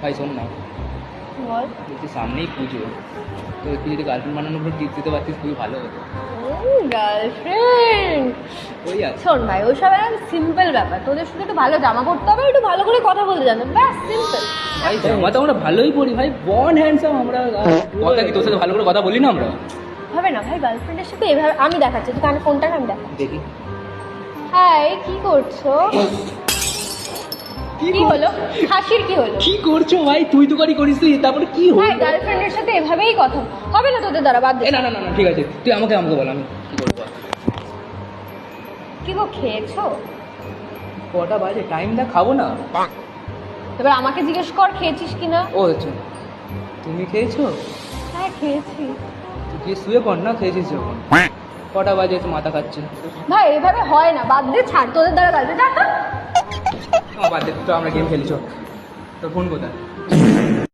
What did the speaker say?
ভাই শোন না, বল। বলছি সামনেই পুজো, তো একটু যদি গার্লফ্রেন্ড বানানোর উপর টিপস দিতে পারতিস খুবই ভালো হতো। গার্লফ্রেন্ড ওই আছে শোন ভাই, ওসব একটা সিম্পল ব্যাপার। তোদের শুধু একটু ভালো জামা পরতে হবে, একটু ভালো করে কথা বলতে জানতে হবে, ব্যাস সিম্পল। ভাই, জামা তো আমরা ভালোই পরি ভাই, বর্ন হ্যান্ডসাম আমরা। কথা কি তোর সাথে ভালো করে কথা বলি না আমরা? হবে না ভাই, গার্লফ্রেন্ডের সাথে এভাবে আমি দেখাচ্ছি, তুই কানে ফোনটা আমি দেখা। দেখি হাই, কি করছো? কি হলো? হাসির কি হলো? কি করছো ভাই? তুই তো করিস তুই, তারপরে কি হলো? হ্যাঁ, গার্লফ্রেন্ডের সাথে এভাবেই কথা হবে না তোদের দ্বারা, বাদ দে। না না না না, ঠিক আছে, তুই আমাকে বল, আমি কি করবো? কি গো, খেয়েছো? কটা বাজে? টাইম দা, খাবো না? এবার আমাকে জিজ্ঞেস কর খেয়েছিস কিনা। ও আচ্ছা, তুমি খেয়েছো? হ্যাঁ খেয়েছি। তুই গিয়ে শুয়ে পড় না, খেয়েছিস যখন। কটা বাজে? তো মাথা খাচ্ছে। ভাই এভাবে হয় না, বাদ দে, ছাড়, তোদের দ্বারা গার্লফ্রেন্ড। বাদ দে তো, আমরা গেম খেলি, চল। তোর ফোন কোথায়?